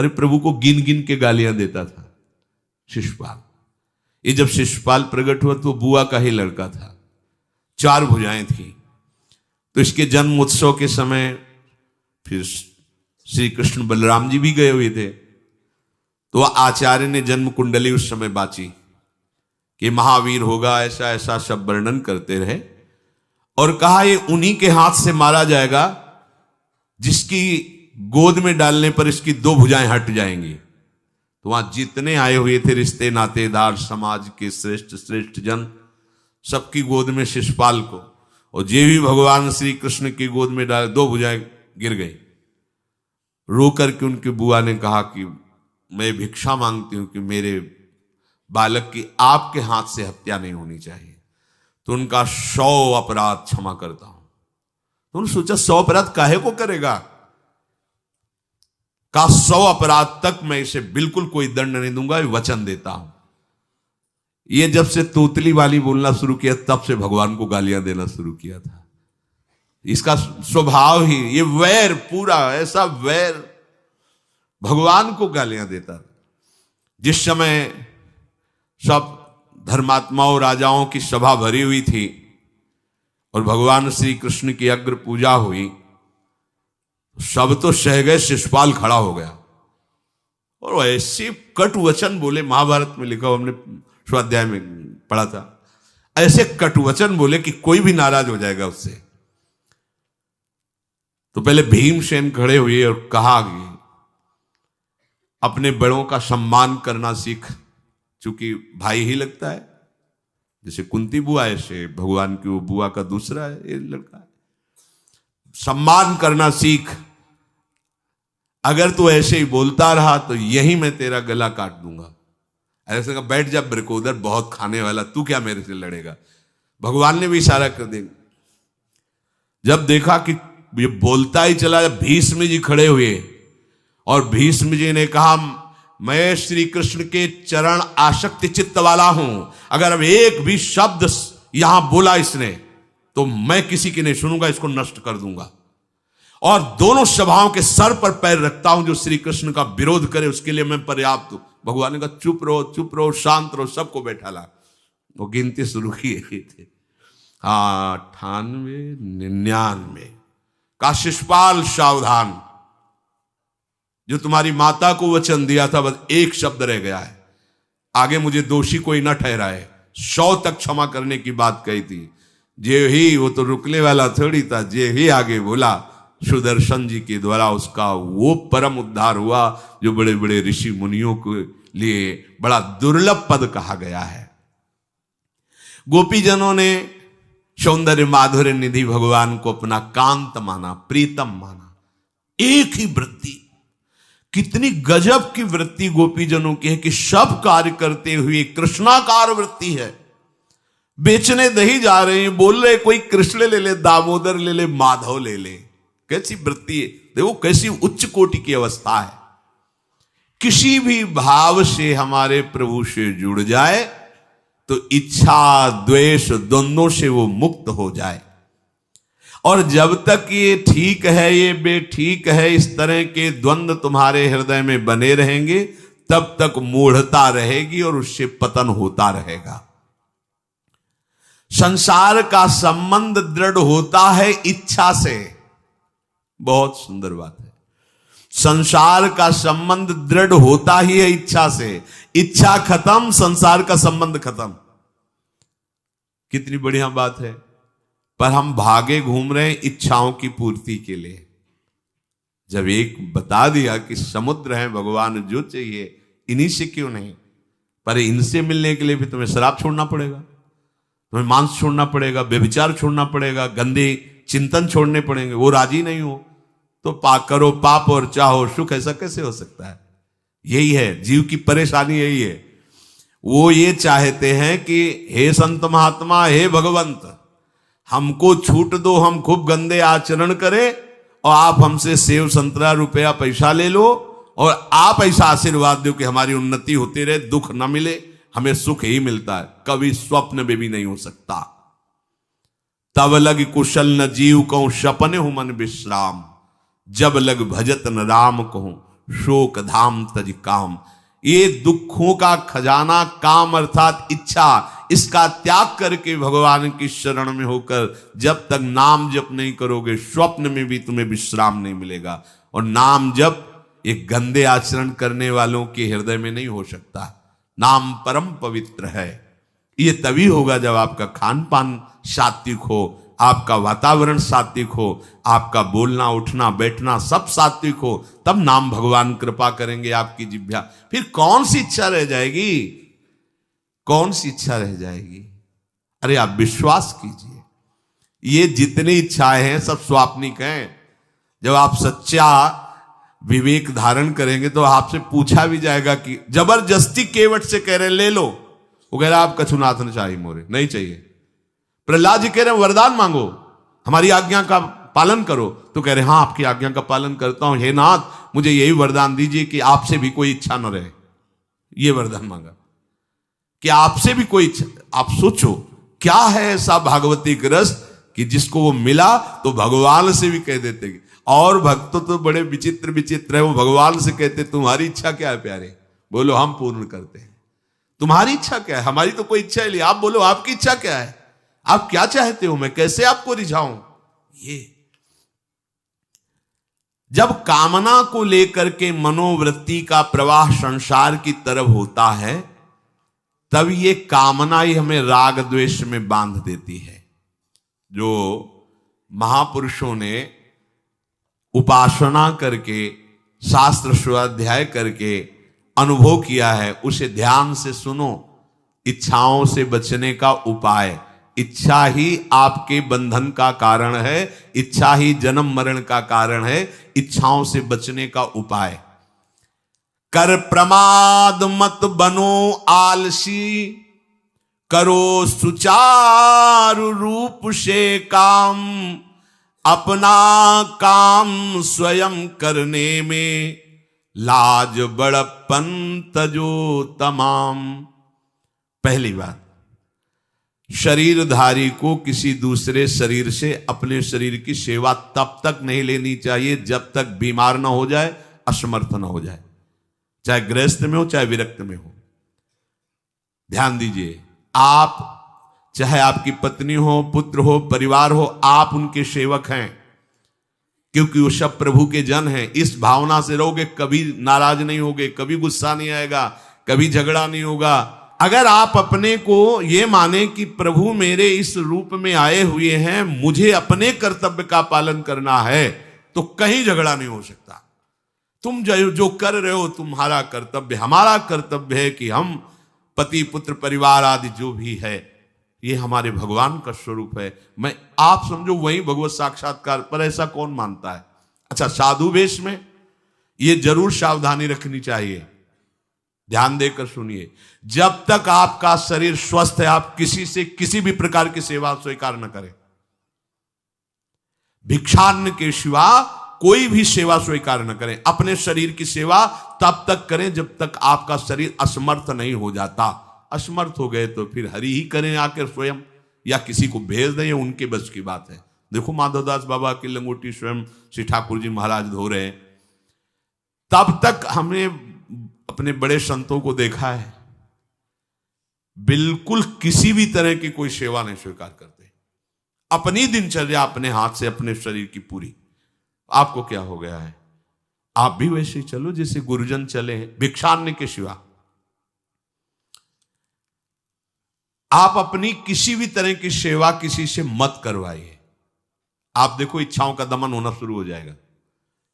अरे प्रभु को गिन गिन के गालियां देता था शिशुपाल। ये जब शिशुपाल प्रकट हुआ तो बुआ का ही लड़का था, 4 भुजाएं थी। तो इसके जन्म उत्सव के समय फिर श्री कृष्ण बलराम जी भी गए हुए थे। तो आचार्य ने जन्म कुंडली उस समय बाची कि महावीर होगा, ऐसा ऐसा सब वर्णन करते रहे और कहा ये उन्हीं के हाथ से मारा जाएगा जिसकी गोद में डालने पर इसकी 2 भुजाएं हट जाएंगी। तो वहां जितने आए हुए थे रिश्ते नातेदार, समाज के श्रेष्ठ श्रेष्ठ जन, सबकी गोद में शिशुपाल को, और जे भी भगवान श्री कृष्ण की गोद में डाले 2 भुजाएं गिर गई। रो करके उनकी बुआ ने कहा कि मैं भिक्षा मांगती हूं कि मेरे बालक की आपके हाथ से हत्या नहीं होनी चाहिए, तो उनका 100 अपराध क्षमा करता हूं। तो उन्होंने सोचा 100 अपराध काहे को करेगा, का 100 अपराध तक मैं इसे बिल्कुल कोई दंड नहीं दूंगा, वचन देता हूं। ये जब से तोतली वाली बोलना शुरू किया तब से भगवान को गालियां देना शुरू किया था। इसका स्वभाव ही ये वैर, पूरा ऐसा वैर, भगवान को गालियां देता। जिस समय सब धर्मात्माओं राजाओं की सभा भरी हुई थी और भगवान श्री कृष्ण की अग्र पूजा हुई, सब तो सह गए, शिशुपाल खड़ा हो गया और ऐसे कट वचन बोले, महाभारत में लिखा, हमने स्वाध्याय में पढ़ा था, ऐसे कट वचन बोले कि कोई भी नाराज हो जाएगा उससे। तो पहले भीमसेन खड़े हुए और कहा कि अपने बड़ों का सम्मान करना सीख, चूंकि भाई ही लगता है, जैसे कुंती बुआ ऐसे भगवान की वो बुआ का दूसरा है, ये लड़का है, सम्मान करना सीख। अगर तू ऐसे ही बोलता रहा तो यही मैं तेरा गला काट दूंगा। ऐसे कहा बैठ जा ब्रकोदर, बहुत खाने वाला, तू क्या मेरे से लड़ेगा। भगवान ने भी इशारा कर दिया। जब देखा कि ये बोलता ही चला, भीष्म जी खड़े हुए और भीष्म जी ने कहा मैं श्री कृष्ण के चरण आसक्ति चित्त वाला हूं, अगर अब एक भी शब्द यहां बोला इसने तो मैं किसी की नहीं सुनूंगा, इसको नष्ट कर दूंगा और दोनों सभाओं के सर पर पैर रखता हूं। जो श्री कृष्ण का विरोध करे उसके लिए मैं पर्याप्त हूं। भगवान ने कहा चुप रहो, शांत रहो, सबको बैठा ला। वो गिनती शुरू किए थे, 98, 99 का शिशुपाल सावधान, जो तुम्हारी माता को वचन दिया था बस एक शब्द रह गया है, आगे मुझे दोषी कोई न ठहराए। 100 तक क्षमा करने की बात कही थी। जे ही, वो तो रुकने वाला थोड़ी था, जे ही आगे बोला सुदर्शन जी के द्वारा उसका वो परम उद्धार हुआ जो बड़े बड़े ऋषि मुनियों के लिए बड़ा दुर्लभ पद कहा गया है। गोपीजनों ने सौंदर्य माधुर्य निधि भगवान को अपना कांत माना, प्रीतम माना। एक ही वृत्ति, कितनी गजब की वृत्ति गोपीजनों की है कि सब कार्य करते हुए कृष्णाकार वृत्ति है। बेचने दही जा रहे हैं, बोल रहे कोई कृष्ण ले ले, दामोदर ले ले, माधव ले ले। कैसी वृत्ति है, देखो कैसी उच्च कोटि की अवस्था है। किसी भी भाव से हमारे प्रभु से जुड़ जाए तो इच्छा द्वेष द्वंद्वों से वो मुक्त हो जाए। और जब तक ये ठीक है, ये बेठीक है, इस तरह के द्वंद्व तुम्हारे हृदय में बने रहेंगे, तब तक मूढ़ता रहेगी और उससे पतन होता रहेगा। संसार का संबंध दृढ़ होता है इच्छा से। बहुत सुंदर बात है, संसार का संबंध दृढ़ होता ही है इच्छा से। इच्छा खत्म, संसार का संबंध खत्म। कितनी बढ़िया बात है। पर हम भागे घूम रहे हैं इच्छाओं की पूर्ति के लिए। जब एक बता दिया कि समुद्र है भगवान, जो चाहिए इन्हीं से क्यों नहीं, पर इनसे मिलने के लिए भी तुम्हें शराब छोड़ना पड़ेगा, तुम्हें मांस छोड़ना पड़ेगा, व्यभिचार छोड़ना पड़ेगा, गंदे चिंतन छोड़ने पड़ेंगे। वो राजी नहीं हो तो करो पाप और चाहो सुख। ऐसा कैसे हो सकता है? यही है जीव की परेशानी, यही है। वो ये चाहते हैं कि हे संत महात्मा, हे भगवंत, हमको छूट दो, हम खूब गंदे आचरण करें और आप हमसे सेव संतरा रुपया पैसा ले लो और आप ऐसा आशीर्वाद दो कि हमारी उन्नति होती रहे, दुख न मिले, हमें सुख ही मिलता है। कभी स्वप्न में भी नहीं हो सकता। तब लग कुशल न जीव कहूं, सपने हूं मन विश्राम, जब लग भजत न राम कहूं, शोक धाम तज काम। ये दुखों का खजाना काम अर्थात इच्छा, इसका त्याग करके भगवान की शरण में होकर जब तक नाम जप नहीं करोगे, स्वप्न में भी तुम्हें विश्राम नहीं मिलेगा। और नाम जप एक गंदे आचरण करने वालों के हृदय में नहीं हो सकता। नाम परम पवित्र है। ये तभी होगा जब आपका खान पान सात्विक हो, आपका वातावरण सात्विक हो, आपका बोलना उठना बैठना सब सात्विक हो, तब नाम भगवान कृपा करेंगे आपकी जिह्वा। फिर कौन सी इच्छा रह जाएगी, कौन सी इच्छा रह जाएगी? अरे आप विश्वास कीजिए, ये जितनी इच्छाएं हैं सब स्वाप्निक हैं। जब आप सच्चा विवेक धारण करेंगे तो आपसे पूछा भी जाएगा कि जबरदस्ती केवट से कह रहे ले लो, वो कह रहा आप कछुनाथ न चाहिए मोरे, नहीं चाहिए। प्रहलाद जी कह रहे हैं वरदान मांगो, हमारी आज्ञा का पालन करो, तो कह रहे हाँ आपकी आज्ञा का पालन करता हूं, हे नाथ मुझे यही वरदान दीजिए कि आपसे भी कोई इच्छा न रहे। ये वरदान मांगा कि आपसे भी कोई इच्छा। आप सोचो क्या है ऐसा भागवतिक रस कि जिसको वो मिला तो भगवान से भी कह देते। और भक्त तो बड़े विचित्र विचित्र है, वो भगवान से कहते तुम्हारी इच्छा क्या है प्यारे, बोलो हम पूर्ण करते हैं। तुम्हारी इच्छा क्या है, हमारी तो कोई इच्छा ही नहीं, आप बोलो आपकी इच्छा क्या है, आप क्या चाहते हो, मैं कैसे आपको रिझाऊं। ये जब कामना को लेकर के मनोवृत्ति का प्रवाह संसार की तरफ होता है, तब ये कामना ही हमें राग द्वेष में बांध देती है। जो महापुरुषों ने उपासना करके शास्त्र स्वाध्याय करके अनुभव किया है, उसे ध्यान से सुनो। इच्छाओं से बचने का उपाय, इच्छा ही आपके बंधन का कारण है, इच्छा ही जन्म मरण का कारण है। इच्छाओं से बचने का उपाय, कर प्रमाद मत बनो आलसी, करो सुचारु रूप से काम, अपना काम स्वयं करने में लाज बड़प्पन तजो तमाम। पहली बात, शरीरधारी को किसी दूसरे शरीर से अपने शरीर की सेवा तब तक नहीं लेनी चाहिए जब तक बीमार ना हो जाए, असमर्थ ना हो जाए, चाहे गृहस्थ में हो चाहे विरक्त में हो। ध्यान दीजिए, आप चाहे आपकी पत्नी हो, पुत्र हो, परिवार हो, आप उनके सेवक हैं, क्योंकि वो सब प्रभु के जन हैं। इस भावना से रहोगे, कभी नाराज नहीं होगे, कभी गुस्सा नहीं आएगा, कभी झगड़ा नहीं होगा। अगर आप अपने को ये माने कि प्रभु मेरे इस रूप में आए हुए हैं, मुझे अपने कर्तव्य का पालन करना है, तो कहीं झगड़ा नहीं हो सकता। तुम जो कर रहे हो तुम्हारा कर्तव्य, हमारा कर्तव्य है कि हम पति पुत्र परिवार आदि जो भी है, ये हमारे भगवान का स्वरूप है। मैं आप समझो वही भगवत साक्षात्कार, पर ऐसा कौन मानता है? अच्छा, साधु वेश में ये जरूर सावधानी रखनी चाहिए। ध्यान देकर सुनिए, जब तक आपका शरीर स्वस्थ है, आप किसी से किसी भी प्रकार की सेवा स्वीकार न करें। भिक्षान्न के सिवा कोई भी सेवा स्वीकार न करें। अपने शरीर की सेवा तब तक करें जब तक आपका शरीर असमर्थ नहीं हो जाता। असमर्थ हो गए तो फिर हरि ही करें आकर स्वयं, या किसी को भेज दें, उनके बस की बात है। देखो माधवदास बाबा की लंगोटी स्वयं श्री ठाकुर जी महाराज धो रहे हैं। तब तक हमने अपने बड़े संतों को देखा है, बिल्कुल किसी भी तरह की कोई सेवा नहीं स्वीकार करते। अपनी दिनचर्या अपने हाथ से, अपने शरीर की पूरी। आपको क्या हो गया है? आप भी वैसे ही चलो जैसे गुरुजन चले हैं, भिक्षान्न के सिवा। आप अपनी किसी भी तरह की सेवा किसी से मत करवाइए। आप देखो इच्छाओं का दमन होना शुरू हो जाएगा,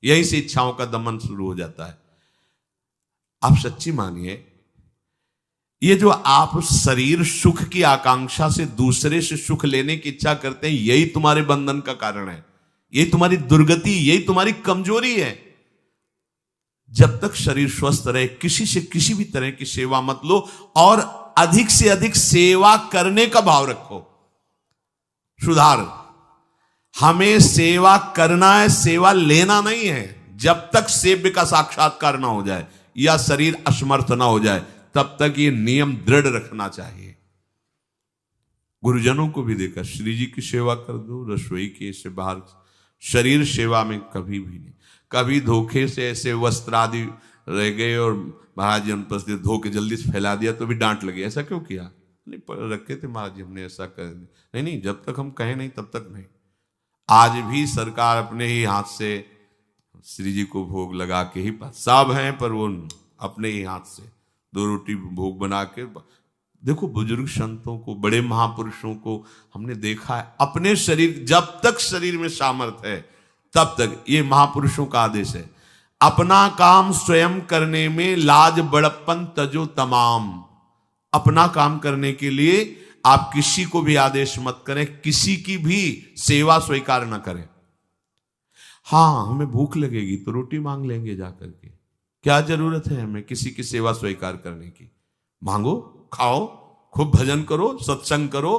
यहीं से इच्छाओं का दमन शुरू हो जाता है। आप सच्ची मानिए, ये जो आप शरीर सुख की आकांक्षा से दूसरे से सुख लेने की इच्छा करते हैं, यही तुम्हारे बंधन का कारण है, यही तुम्हारी दुर्गति, यही तुम्हारी कमजोरी है। जब तक शरीर स्वस्थ रहे, किसी से किसी भी तरह की सेवा मत लो, और अधिक से अधिक सेवा करने का भाव रखो। सुधार, हमें सेवा करना है, सेवा लेना नहीं है। जब तक सेव्य का साक्षात्कार ना हो जाए या शरीर असमर्थ ना हो जाए, तब तक ये नियम दृढ़ रखना चाहिए। गुरुजनों को भी देखा, श्री जी की सेवा कर दो, रसोई के से बाहर, शरीर सेवा में कभी भी नहीं। कभी धोखे से ऐसे वस्त्र आदि रह गए और महाराज जी अनुपस्थित धो के जल्दी से फैला दिया तो भी डांट लगी, ऐसा क्यों किया? नहीं रखे थे महाराज जी, हमने ऐसा कर दिया। नहीं, जब तक हम कहें नहीं तब तक नहीं। आज भी सरकार अपने ही हाथ से श्री जी को भोग लगा के ही, सब हैं पर वो अपने ही हाथ से 2 रोटी भोग बना के। देखो बुजुर्ग संतों को, बड़े महापुरुषों को हमने देखा है अपने शरीर, जब तक शरीर में सामर्थ्य है तब तक, ये महापुरुषों का आदेश है, अपना काम स्वयं करने में लाज बड़प्पन तजो तमाम। अपना काम करने के लिए आप किसी को भी आदेश मत करें, किसी की भी सेवा स्वीकार न करें। हाँ, हमें भूख लगेगी तो रोटी मांग लेंगे जाकर के, क्या जरूरत है हमें किसी की सेवा स्वीकार करने की? मांगो, खाओ, खूब भजन करो, सत्संग करो,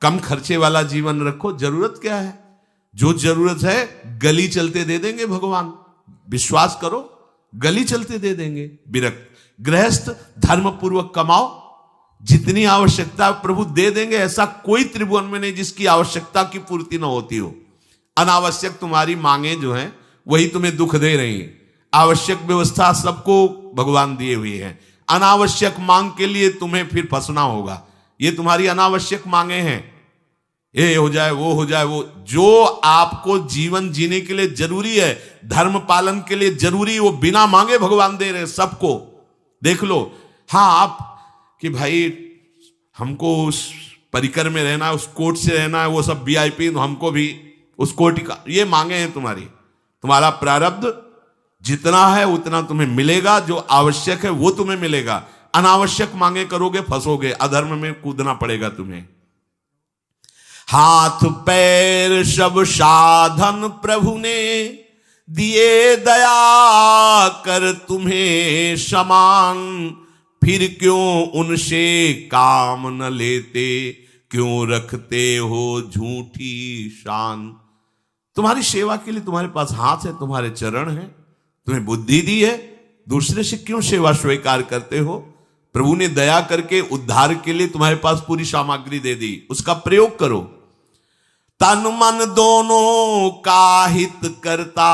कम खर्चे वाला जीवन रखो। जरूरत क्या है? जो जरूरत है गली चलते दे देंगे भगवान, विश्वास करो, गली चलते दे देंगे। विरक्त गृहस्थ धर्म पूर्वक कमाओ, जितनी आवश्यकता प्रभु दे देंगे। ऐसा कोई त्रिभुवन में नहीं जिसकी आवश्यकता की पूर्ति न होती हो। अनावश्यक तुम्हारी मांगे जो हैं वही तुम्हें दुख दे रही हैं। आवश्यक व्यवस्था सबको भगवान दिए हुए हैं, अनावश्यक मांग के लिए तुम्हें फिर फंसना होगा। ये तुम्हारी अनावश्यक मांगे हैं, ये हो जाए, वो हो जाए, वो जो आपको जीवन जीने के लिए जरूरी है, धर्म पालन के लिए जरूरी, वो बिना मांगे भगवान दे रहे हैं सबको। देख लो। हाँ, आप कि भाई हमको उस परिकर में रहना है, उस कोर्ट से रहना है, वो सब VIP, तो हमको भी उस कोर्ट का, ये मांगे हैं तुम्हारी। तुम्हारा प्रारब्ध जितना है उतना तुम्हें मिलेगा, जो आवश्यक है वो तुम्हें मिलेगा। अनावश्यक मांगे करोगे फंसोगे, अधर्म में कूदना पड़ेगा तुम्हें। हाथ पैर सब साधन प्रभु ने दिए, दया कर तुम्हें समान, फिर क्यों उनसे काम न लेते, क्यों रखते हो झूठी शान। तुम्हारी सेवा के लिए तुम्हारे पास हाथ है, तुम्हारे चरण है, तुम्हें बुद्धि दी है, दूसरे से क्यों सेवा स्वीकार करते हो? प्रभु ने दया करके उद्धार के लिए तुम्हारे पास पूरी सामग्री दे दी, उसका प्रयोग करो। तन मन दोनों का हित करता,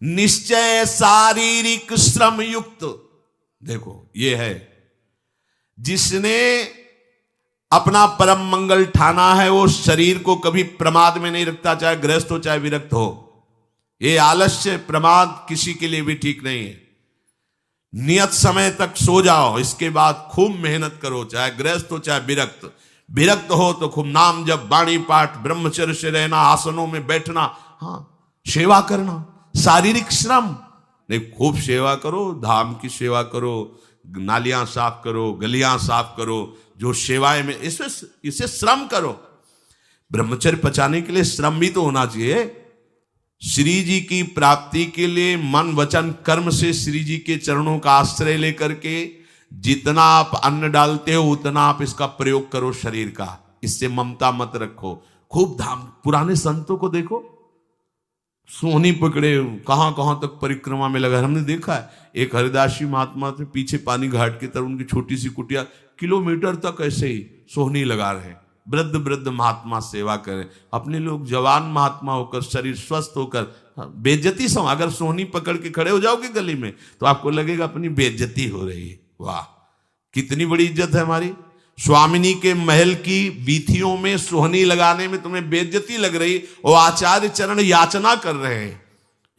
निश्चय शारीरिक श्रम युक्त। देखो ये है, जिसने अपना परम मंगल ठाना है वो शरीर को कभी प्रमाद में नहीं रखता, चाहे गृहस्थ हो चाहे विरक्त हो। ये आलस्य प्रमाद किसी के लिए भी ठीक नहीं है। नियत समय तक सो जाओ, इसके बाद खूब मेहनत करो, चाहे गृहस्थ हो चाहे विरक्त। विरक्त हो तो खूब नाम जप, वाणी पाठ, ब्रह्मचर्य से रहना, आसनों में बैठना, हाँ सेवा करना, शारीरिक श्रम नहीं, खूब सेवा करो, धाम की सेवा करो, नालियां साफ करो, गलियां साफ करो, जो सेवाएं में इसे श्रम करो। ब्रह्मचर्य पचाने के लिए श्रम भी तो होना चाहिए। श्री जी की प्राप्ति के लिए मन वचन कर्म से श्री जी के चरणों का आश्रय लेकर के जितना आप अन्न डालते हो उतना आप इसका प्रयोग करो शरीर का। इससे ममता मत रखो। खूब धाम, पुराने संतों को देखो, सोहनी पकड़े कहां कहां तक परिक्रमा में लगा। हमने देखा है एक हरिदासी महात्मा थे, पीछे पानी घाट की तरफ उनकी छोटी सी कुटिया, किलोमीटर तक ऐसे ही सोहनी लगा रहे। वृद्ध वृद्ध महात्मा सेवा करें। अपने लोग जवान महात्मा होकर, शरीर स्वस्थ होकर बेइज्जती सम, अगर सोहनी पकड़ के खड़े हो जाओगे गली में तो आपको लगेगा अपनी बेइज्जती हो रही है। वाह, कितनी बड़ी इज्जत है हमारी। स्वामिनी के महल की बीथियों में सोहनी लगाने में तुम्हें बेइज्जती लग रही, और आचार्य चरण याचना कर रहे हैं।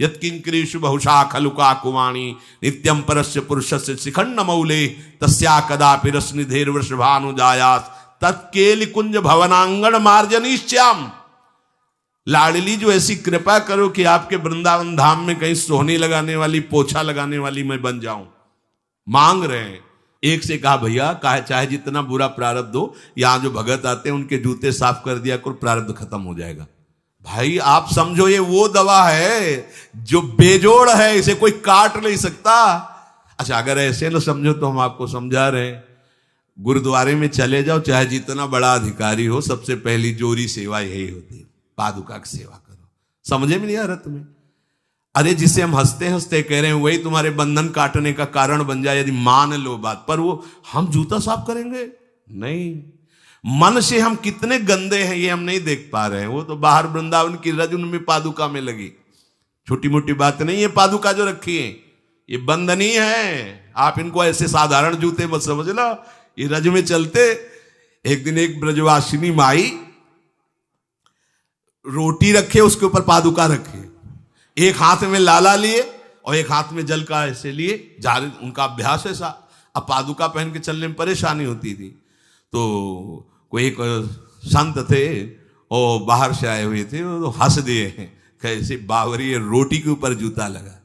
यत्किंकरीषु बहुशा खलुका कुवाणी नित्यम परस्य पुरुषस्य शिखंड मौले तस्या कदापि रसनिधेर वृषभानुजायास तत्केलि कुंज भवनांगण मार्जनीश्याम। लाडली जो ऐसी कृपा करो कि आपके वृंदावन धाम में कहीं सोहनी लगाने वाली, पोछा लगाने वाली मैं बन जाऊं। मांग रहे हैं। एक से कहा भैया चाहे जितना बुरा प्रारब्ध हो, यहां जो भगत आते हैं उनके जूते साफ कर दिया करो, प्रारब्ध खत्म हो जाएगा। भाई आप समझो ये वो दवा है जो बेजोड़ है, इसे कोई काट नहीं सकता। अच्छा अगर ऐसे न समझो तो हम आपको समझा रहे हैं। गुरुद्वारे में चले जाओ, चाहे जितना बड़ा अधिकारी हो, सबसे पहली जोरी सेवा यही होती है, पादुका की सेवा करो। समझे में नहीं आ रहा तुम्हें? अरे जिसे हम हंसते हंसते कह रहे हैं वही तुम्हारे बंधन काटने का कारण बन जाए, यदि मान लो बात। पर वो हम जूता साफ करेंगे नहीं। मन से हम कितने गंदे हैं ये हम नहीं देख पा रहे हैं। वो तो बाहर वृंदावन की रज उनमें पादुका में लगी, छोटी मोटी बात नहीं है। पादुका जो रखी है ये बंधनी है, आप इनको ऐसे साधारण जूते मत समझना, ये रज में चलते। एक दिन एक ब्रजवासिनी माई रोटी रखे, उसके ऊपर पादुका रखे, एक हाथ में लाला लिए और एक हाथ में जल का ऐसे लिए जा रहे, उनका अभ्यास ऐसा। अब पादुका पहन के चलने में परेशानी होती थी, तो कोई एक संत थे और बाहर से आए हुए थे, वो हंस दिए कैसे बावरी रोटी के ऊपर जूता लगा।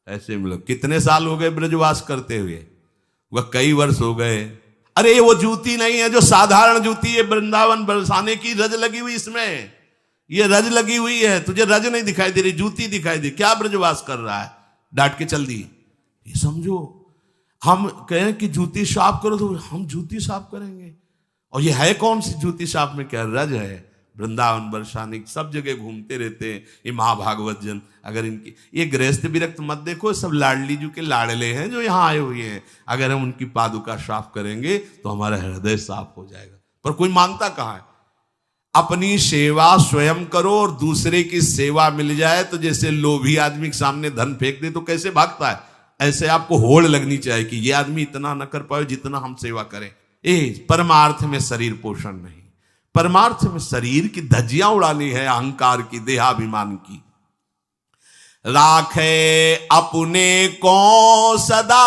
ऐसे मतलब कितने साल हो गए ब्रजवास करते हुए, वह कई वर्ष हो गए। अरे वो जूती नहीं है जो साधारण जूती है, वृंदावन बरसाने की रज लगी हुई, इसमें ये रज लगी हुई है, तुझे रज नहीं दिखाई दे रही, जूती दिखाई दे, क्या ब्रजवास कर रहा है, डांट के चल दी। ये समझो, हम कहें कि जूती साफ करो तो हम जूती साफ करेंगे, और ये है कौन सी जूती साफ में, क्या रज है। वृंदावन बरसाने सब जगह घूमते रहते हैं ये महाभागवत जन। अगर इनकी ये गृहस्थ विरक्त मत देखो, सब लाडली जी के लाडले हैं जो यहाँ आए हुए हैं। अगर हम उनकी पादुका साफ करेंगे तो हमारा हृदय साफ हो जाएगा, पर कोई मानता कहाँ है। अपनी सेवा स्वयं करो और दूसरे की सेवा मिल जाए तो जैसे लोभी आदमी के सामने धन फेंक दे तो कैसे भागता है, ऐसे आपको होड़ लगनी चाहिए कि ये आदमी इतना न कर पाए जितना हम सेवा करें। परमार्थ में शरीर पोषण नहीं, परमार्थ में शरीर की धज्जियां उड़ानी है, अहंकार की, देहाभिमान की। राखे अपने को सदा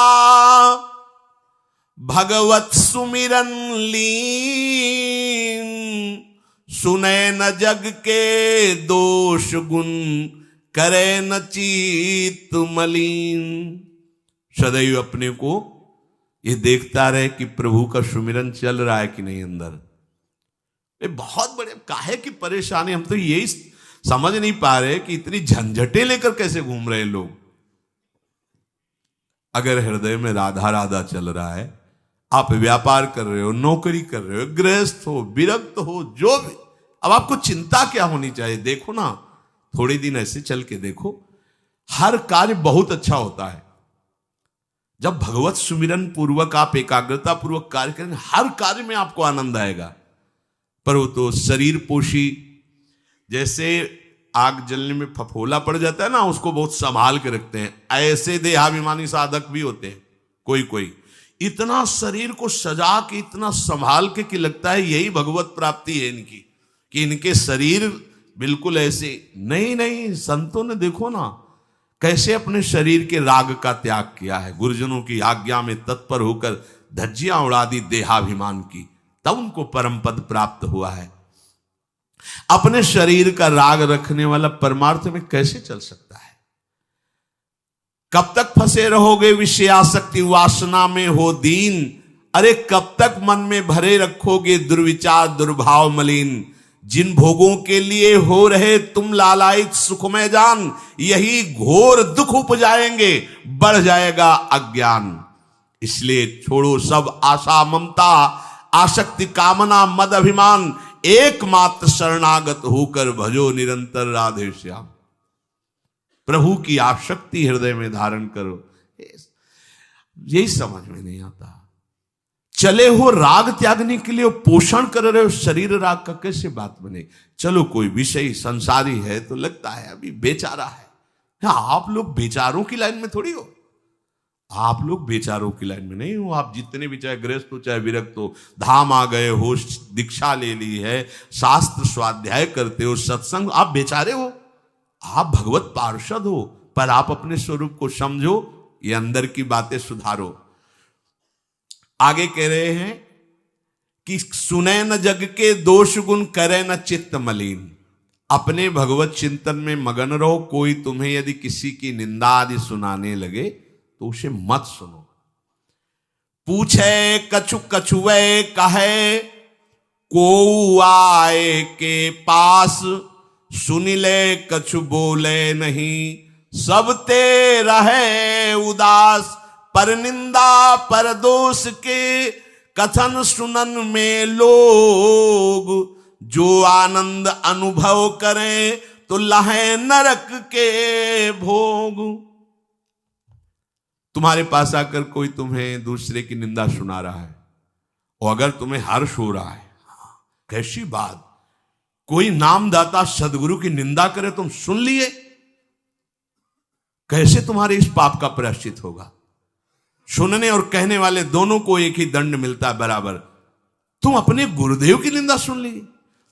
भगवत सुमिरन लीन, सुने न जग के दोष गुण, करे न चित्त मलिन। सदैव अपने को ये देखता रहे कि प्रभु का सुमिरन चल रहा है कि नहीं अंदर। ये बहुत बड़े काहे की परेशानी, हम तो यही समझ नहीं पा रहे कि इतनी झंझटें लेकर कैसे घूम रहे लोग। अगर हृदय में राधा राधा चल रहा है, आप व्यापार कर रहे हो, नौकरी कर रहे हो, गृहस्थ हो, विरक्त हो, जो भी, अब आपको चिंता क्या होनी चाहिए। देखो ना, थोड़े दिन ऐसे चल के देखो, हर कार्य बहुत अच्छा होता है जब भगवत सुमिरन पूर्वक आप एकाग्रता पूर्वक कार्य करेंगे, हर कार्य में आपको आनंद आएगा। पर वो तो शरीर पोषी, जैसे आग जलने में फफोला पड़ जाता है ना, उसको बहुत संभाल के रखते हैं, ऐसे देहाभिमानी साधक भी होते हैं। कोई कोई इतना शरीर को सजा के, इतना संभाल के कि लगता है यही भगवत प्राप्ति है इनकी, कि इनके शरीर बिल्कुल ऐसे नहीं। संतों ने देखो ना कैसे अपने शरीर के राग का त्याग किया है, गुरुजनों की आज्ञा में तत्पर होकर धज्जियां उड़ा दी देहाभिमान की, तब उनको परम पद प्राप्त हुआ है। अपने शरीर का राग रखने वाला परमार्थ में कैसे चल सकता है। कब तक फंसे रहोगे विषयासक्ति वासना में हो दीन, अरे कब तक मन में भरे रखोगे दुर्विचार दुर्भाव मलिन। जिन भोगों के लिए हो रहे तुम लालायित सुखमय जान, यही घोर दुख उपजाएंगे, बढ़ जाएगा अज्ञान। इसलिए छोड़ो सब आशा ममता आसक्ति कामना मद अभिमान, एकमात्र शरणागत होकर भजो निरंतर राधे श्याम। प्रभु की आसक्ति हृदय में धारण करो, यही समझ में नहीं आता। चले हो राग त्यागने के लिए, पोषण कर रहे हो शरीर राग का, कैसे बात बने। चलो कोई विषय संसारी है तो लगता है अभी बेचारा है। आप लोग बेचारों की लाइन में थोड़ी हो, आप लोग बेचारों की लाइन में नहीं हो। आप जितने भी, चाहे गृहस्थ हो चाहे विरक्त हो, धाम आ गए हो, दीक्षा ले ली है, शास्त्र स्वाध्याय करते हो, सत्संग, आप बेचारे हो, आप भगवत पार्षद हो। पर आप अपने स्वरूप को समझो, ये अंदर की बातें सुधारो। आगे कह रहे हैं कि सुने न जग के दोष गुण, करे न चित्त मलिन। अपने भगवत चिंतन में मगन रहो। कोई तुम्हें यदि किसी की निंदा आदि सुनाने लगे तो उसे मत सुनो। पूछे कछु कछुए कहे, को आए के पास, सुन ले कछु बोले नहीं। सब ते रहे उदास, पर निंदा पर दोष के, कथन सुनन में लोग। जो आनंद अनुभव करें तो लहे नरक के भोग। तुम्हारे पास आकर कोई तुम्हें दूसरे की निंदा सुना रहा है, और अगर तुम्हें हर्ष हो रहा है, कैसी बात, कोई नामदाता सदगुरु की निंदा करे, तुम सुन लिए, कैसे तुम्हारे इस पाप का प्रायश्चित होगा? सुनने और कहने वाले दोनों को एक ही दंड मिलता है बराबर। तुम अपने गुरुदेव की निंदा सुन ली,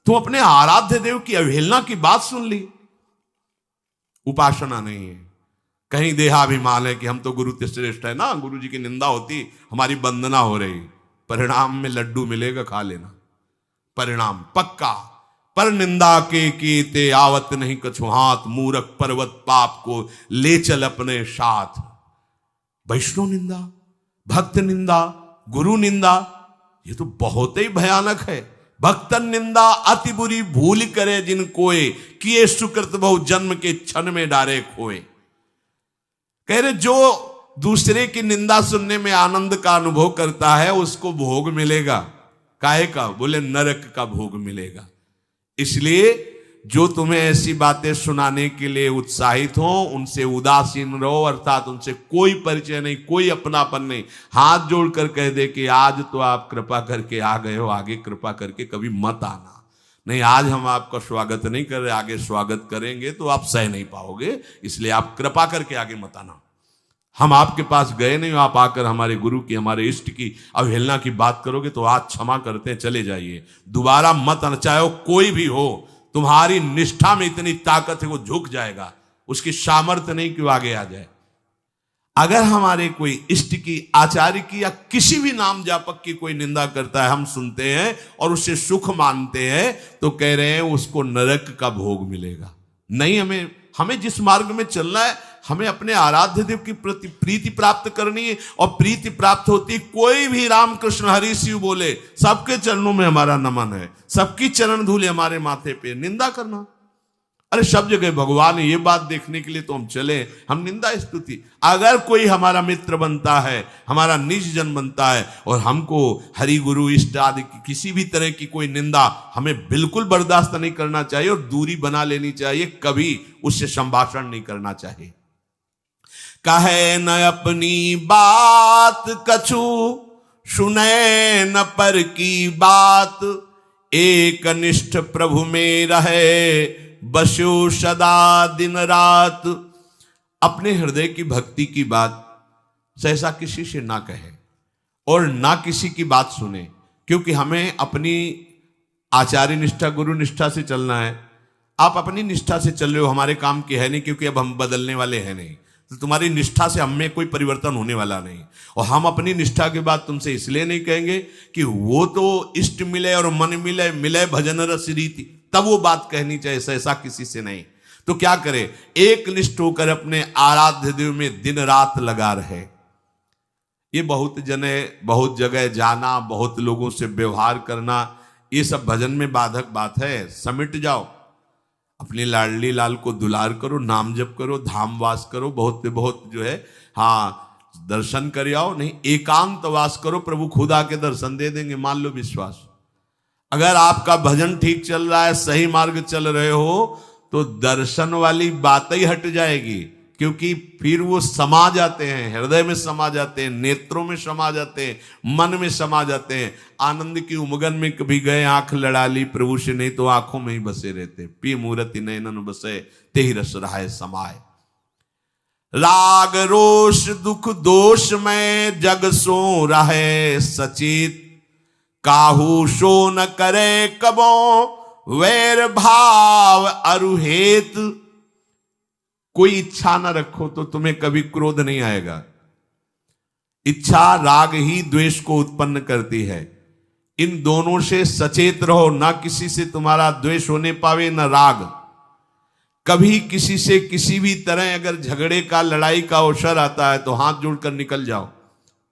तुम अपने आराध्य देव की अवहेलना की बात सुन ली। उपासना नहीं है, कहीं देहाभिमान है कि हम तो गुरु श्रेष्ठ है ना, गुरु जी की निंदा होती हमारी वंदना हो रही। परिणाम में लड्डू मिलेगा, खा लेना, परिणाम पक्का। पर निंदा के कीते आवत नहीं कछु हाथ, मूरख पर्वत पाप को ले चल अपने साथ। वैष्णव निंदा, भक्त निंदा, गुरु निंदा, ये तो बहुत ही भयानक है। भक्तन निंदा अति बुरी भूल करे जिन कोय, किए सुकृत बहु जन्म के क्षण में डारे खोए। कह रहे जो दूसरे की निंदा सुनने में आनंद का अनुभव करता है उसको भोग मिलेगा। काहे का? बोले नरक का भोग मिलेगा। इसलिए जो तुम्हें ऐसी बातें सुनाने के लिए उत्साहित हो उनसे उदासीन रहो, अर्थात उनसे कोई परिचय नहीं, कोई अपनापन नहीं। हाथ जोड़कर कह दे कि आज तो आप कृपा करके आ गए हो, आगे कृपा करके कभी मत आना। नहीं, आज हम आपका स्वागत नहीं कर रहे, आगे स्वागत करेंगे तो आप सह नहीं पाओगे, इसलिए आप कृपा करके आगे मत आना। हम आपके पास गए नहीं, आप आकर हमारे गुरु की, हमारे इष्ट की अवहेलना की बात करोगे तो आज क्षमा करते हैं, चले जाइए, दोबारा मत आना। चाहे वो कोई भी हो, तुम्हारी निष्ठा में इतनी ताकत है वो झुक जाएगा, उसकी सामर्थ्य नहीं कि वो आगे आ जाए। अगर हमारे कोई इष्ट की, आचार्य की या किसी भी नाम जापक की कोई निंदा करता है, हम सुनते हैं और उससे सुख मानते हैं, तो कह रहे हैं उसको नरक का भोग मिलेगा। नहीं, हमें जिस मार्ग में चलना है, हमें अपने आराध्य देव की प्रति प्रीति प्राप्त करनी है। और प्रीति प्राप्त होती, कोई भी राम कृष्ण हरि शिव बोले, सबके चरणों में हमारा नमन है, सबकी चरण धूल हमारे माथे पे। निंदा करना, अरे सब जगह भगवान है, ये बात देखने के लिए तो हम चले, हम निंदा स्तुति। अगर कोई हमारा मित्र बनता है, हमारा निज जन बनता है और हमको हरि गुरु इष्ट आदि की किसी भी तरह की कोई निंदा, हमें बिल्कुल बर्दाश्त नहीं करना चाहिए और दूरी बना लेनी चाहिए, कभी उससे संभाषण नहीं करना चाहिए। कहे न अपनी बात कछु, सुने न पर की बात, एक निष्ठ प्रभु में रहे, बसो सदा दिन रात। अपने हृदय की भक्ति की बात सहसा किसी से ना कहे और ना किसी की बात सुने, क्योंकि हमें अपनी आचार्य निष्ठा, गुरु निष्ठा से चलना है। आप अपनी निष्ठा से चल रहे हो, हमारे काम की है नहीं, क्योंकि अब हम बदलने वाले हैं नहीं, तो तुम्हारी निष्ठा से हम में कोई परिवर्तन होने वाला नहीं। और हम अपनी निष्ठा के बाद तुमसे इसलिए नहीं कहेंगे कि वो तो इष्ट मिले और मन मिले, मिले भजन रस रीति, तब वो बात कहनी चाहिए, ऐसा किसी से नहीं। तो क्या करे, एक निष्ठ होकर अपने आराध्य देव में दिन रात लगा रहे। ये बहुत जगह जाना, बहुत लोगों से व्यवहार करना, ये सब भजन में बाधक बात है। समिट जाओ, अपनी लाडली लाल को दुलार करो, नाम जप करो, धाम वास करो, बहुत बहुत जो है, हाँ, दर्शन कर आओ। नहीं, एकांत वास करो, प्रभु खुद आके दर्शन दे देंगे, मान लो विश्वास। अगर आपका भजन ठीक चल रहा है, सही मार्ग चल रहे हो, तो दर्शन वाली बात ही हट जाएगी, क्योंकि फिर वो समा जाते हैं, हृदय में समा जाते हैं, नेत्रों में समा जाते हैं, मन में समा जाते हैं। आनंद की उमगन में कभी गए, आंख लड़ा ली प्रभु से, नहीं तो आंखों में ही बसे रहते। पी मूर्ति नयनन बसे, ते ही रस रहाय समाये। राग रोष दुख दोष में जग सो रहे सचेत, काहू सो न करे कबो वैर भाव अरुहेत। कोई इच्छा न रखो तो तुम्हें कभी क्रोध नहीं आएगा। इच्छा राग ही द्वेष को उत्पन्न करती है। इन दोनों से सचेत रहो, ना किसी से तुम्हारा द्वेष होने पावे न राग। कभी किसी से किसी भी तरह अगर झगड़े का, लड़ाई का अवसर आता है तो हाथ जोड़कर निकल जाओ,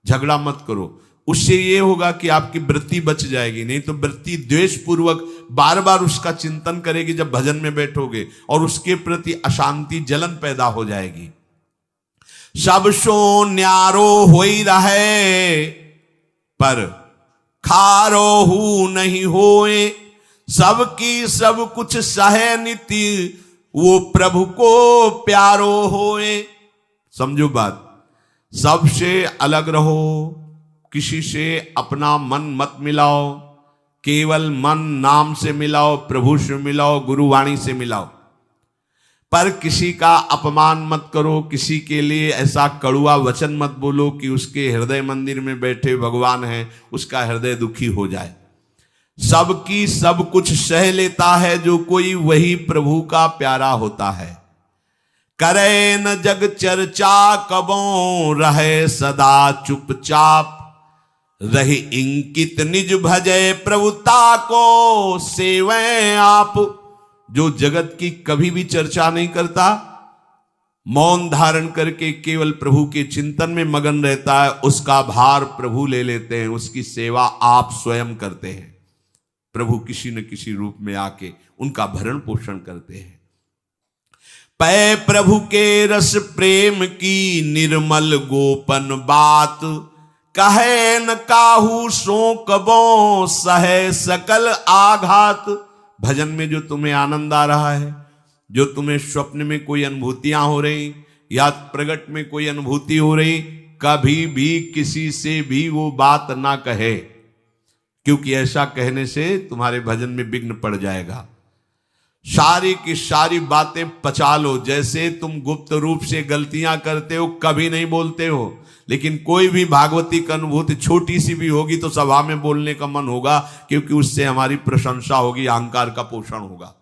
झगड़ा मत करो। उससे ये होगा कि आपकी वृत्ति बच जाएगी, नहीं तो वृत्ति द्वेष पूर्वक बार बार उसका चिंतन करेगी जब भजन में बैठोगे, और उसके प्रति अशांति, जलन पैदा हो जाएगी। सब सो न्यारो होई रहे, पर खारो हु नहीं होए, सबकी सब कुछ सहे नीति, वो प्रभु को प्यारो होए। समझो बात, सबसे अलग रहो, किसी से अपना मन मत मिलाओ, केवल मन नाम से मिलाओ, प्रभु से मिलाओ, गुरुवाणी से मिलाओ। पर किसी का अपमान मत करो, किसी के लिए ऐसा कड़ुआ वचन मत बोलो कि उसके हृदय मंदिर में बैठे भगवान हैं, उसका हृदय दुखी हो जाए। सबकी सब कुछ सह लेता है जो कोई, वही प्रभु का प्यारा होता है। करे न जग चर्चा कबों, रहे सदा चुपचाप, रही इंकित निज भजय प्रभुता को सेवै आप। जो जगत की कभी भी चर्चा नहीं करता, मौन धारण करके केवल प्रभु के चिंतन में मगन रहता है, उसका भार प्रभु ले लेते हैं, उसकी सेवा आप स्वयं करते हैं। प्रभु किसी न किसी रूप में आके उनका भरण पोषण करते हैं। पै प्रभु के रस प्रेम की निर्मल गोपन बात, कहे न काहू सो कबों, सहे सकल आघात। भजन में जो तुम्हें आनंद आ रहा है, जो तुम्हें स्वप्न में कोई अनुभूतियां हो रही या प्रगट में कोई अनुभूति हो रही, कभी भी किसी से भी वो बात ना कहे, क्योंकि ऐसा कहने से तुम्हारे भजन में विघ्न पड़ जाएगा। सारी की सारी बातें पचा लो। जैसे तुम गुप्त रूप से गलतियां करते हो, कभी नहीं बोलते हो, लेकिन कोई भी भागवती की अनुभूति छोटी सी भी होगी तो सभा में बोलने का मन होगा, क्योंकि उससे हमारी प्रशंसा होगी, अहंकार का पोषण होगा।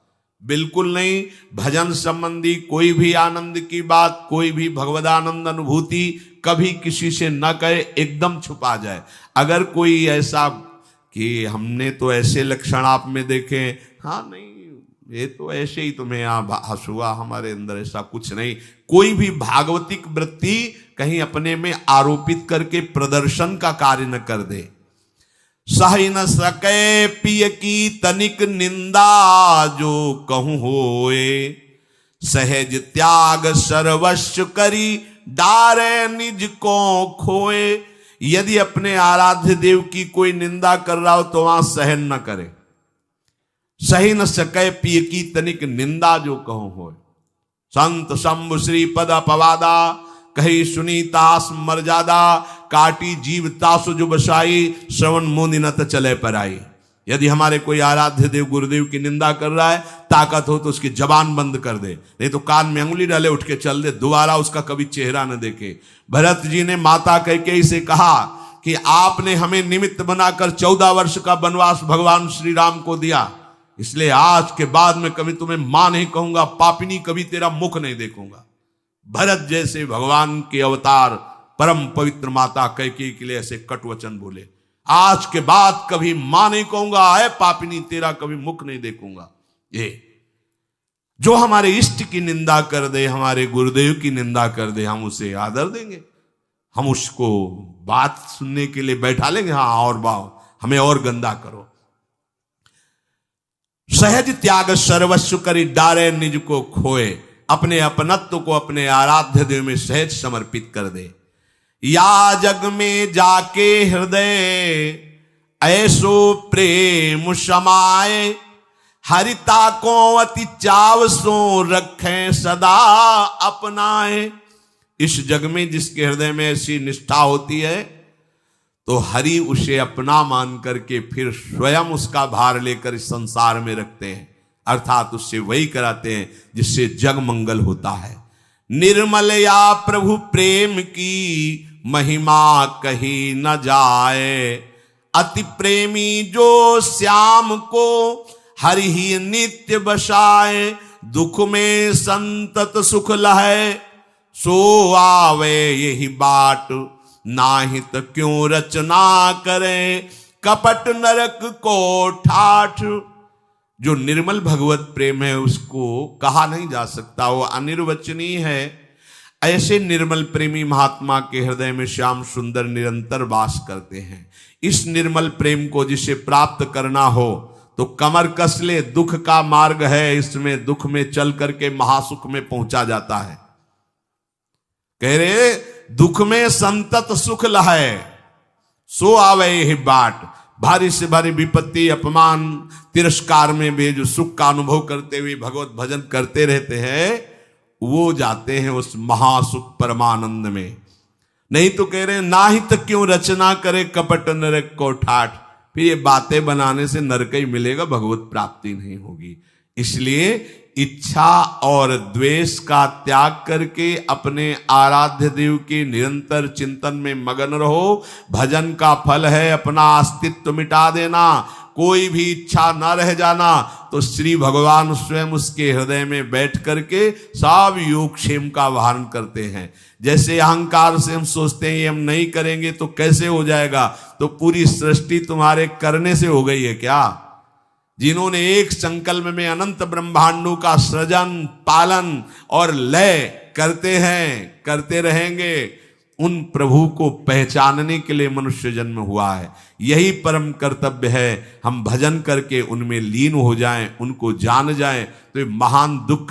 बिल्कुल नहीं। भजन संबंधी कोई भी आनंद की बात, कोई भी भगवदानंद अनुभूति कभी किसी से न कहे, एकदम छुपा जाए। अगर कोई ऐसा कि हमने तो ऐसे लक्षण आप में देखे, हाँ नहीं ये तो ऐसे ही तुम्हें यहाँ हंसुआ, हमारे अंदर ऐसा कुछ नहीं। कोई भी भागवतिक वृत्ति कहीं अपने में आरोपित करके प्रदर्शन का कार्य न कर दे। सह न सके पिय की तनिक निंदा, जो कहूं होए सहज त्याग सर्वस्व करी, डारे निज को खोए। यदि अपने आराध्य देव की कोई निंदा कर रहा हो तो वहां सहन न करे। सही न सके पिय की तनिक निंदा, जो कहूं हो। संत शंभु श्री पद अपवादा, कही सुनी तास मर्यादा, काटी जीव तासु जो बसाई, श्रवण मुनि न चले पर आई। यदि हमारे कोई आराध्य देव गुरुदेव की निंदा कर रहा है, ताकत हो तो उसकी जबान बंद कर दे, नहीं तो कान में अंगुली डाले उठ के चल दे, दोबारा उसका कभी चेहरा न देखे। भरत जी ने माता कैकेयी से कहा कि आपने हमें निमित्त बनाकर 14 वर्ष का वनवास भगवान श्री राम को दिया, इसलिए आज के बाद में कभी तुम्हें मां नहीं कहूंगा, पापिनी कभी तेरा मुख नहीं देखूंगा। भरत जैसे भगवान के अवतार परम पवित्र माता कैकेयी के लिए ऐसे कटु वचन बोले, आज के बाद कभी मां नहीं कहूंगा, है पापिनी तेरा कभी मुख नहीं देखूंगा। ये जो हमारे इष्ट की निंदा कर दे, हमारे गुरुदेव की निंदा कर दे, हम उसे आदर देंगे, हम उसको बात सुनने के लिए बैठा लेंगे। हाँ और बाओ, हमें और गंदा करो। सहज त्याग सर्वस्व करी, डारे निज को खोए। अपने अपनत्व को अपने आराध्य देव में सहज समर्पित कर दे। या जग में जाके हृदय ऐसो प्रेम समाए, हरिता को अति चाव सो रखें सदा अपनाए। इस जग में जिसके हृदय में ऐसी निष्ठा होती है, तो हरि उसे अपना मान करके फिर स्वयं उसका भार लेकर इस संसार में रखते हैं, अर्थात उससे वही कराते हैं जिससे जग मंगल होता है। निर्मल या प्रभु प्रेम की महिमा कही न जाए, अति प्रेमी जो श्याम को हरि ही नित्य बसाए। दुख में संतत सुख लहे, सो आवे यही बाट, नाहित क्यों रचना करे, कपट नरक को ठाठ। जो निर्मल भगवत प्रेम है उसको कहा नहीं जा सकता, वो अनिर्वचनीय है। ऐसे निर्मल प्रेमी महात्मा के हृदय में श्याम सुंदर निरंतर वास करते हैं। इस निर्मल प्रेम को जिसे प्राप्त करना हो तो कमर कस ले, दुख का मार्ग है, इसमें दुख में चल करके महासुख में पहुंचा जाता है। कह रहे दुख में संतत सुख लहे, सो आवे यही बाट। भारी से भारी विपत्ति, अपमान, तिरस्कार में भी जो सुख का अनुभव करते हुए भगवत भजन करते रहते हैं, वो जाते हैं उस महासुख परमानंद में। नहीं तो कह रहे हैं नाहित क्यों रचना करे, कपट नरक को ठाठ। फिर ये बातें बनाने से नरक ही मिलेगा, भगवत प्राप्ति नहीं होगी। इसलिए इच्छा और द्वेष का त्याग करके अपने आराध्य देव के निरंतर चिंतन में मगन रहो। भजन का फल है अपना अस्तित्व मिटा देना, कोई भी इच्छा न रह जाना। तो श्री भगवान स्वयं उसके हृदय में बैठ करके सब योगक्षेम का वाहन करते हैं। जैसे अहंकार से हम सोचते हैं ये हम नहीं करेंगे तो कैसे हो जाएगा, तो पूरी सृष्टि तुम्हारे करने से हो गई है क्या? जिन्होंने एक संकल्प में अनंत ब्रह्मांडों का सृजन, पालन और लय करते हैं, करते रहेंगे, उन प्रभु को पहचानने के लिए मनुष्य जन्म हुआ है। यही परम कर्तव्य है, हम भजन करके उनमें लीन हो जाएं, उनको जान जाएं, तो ये महान दुख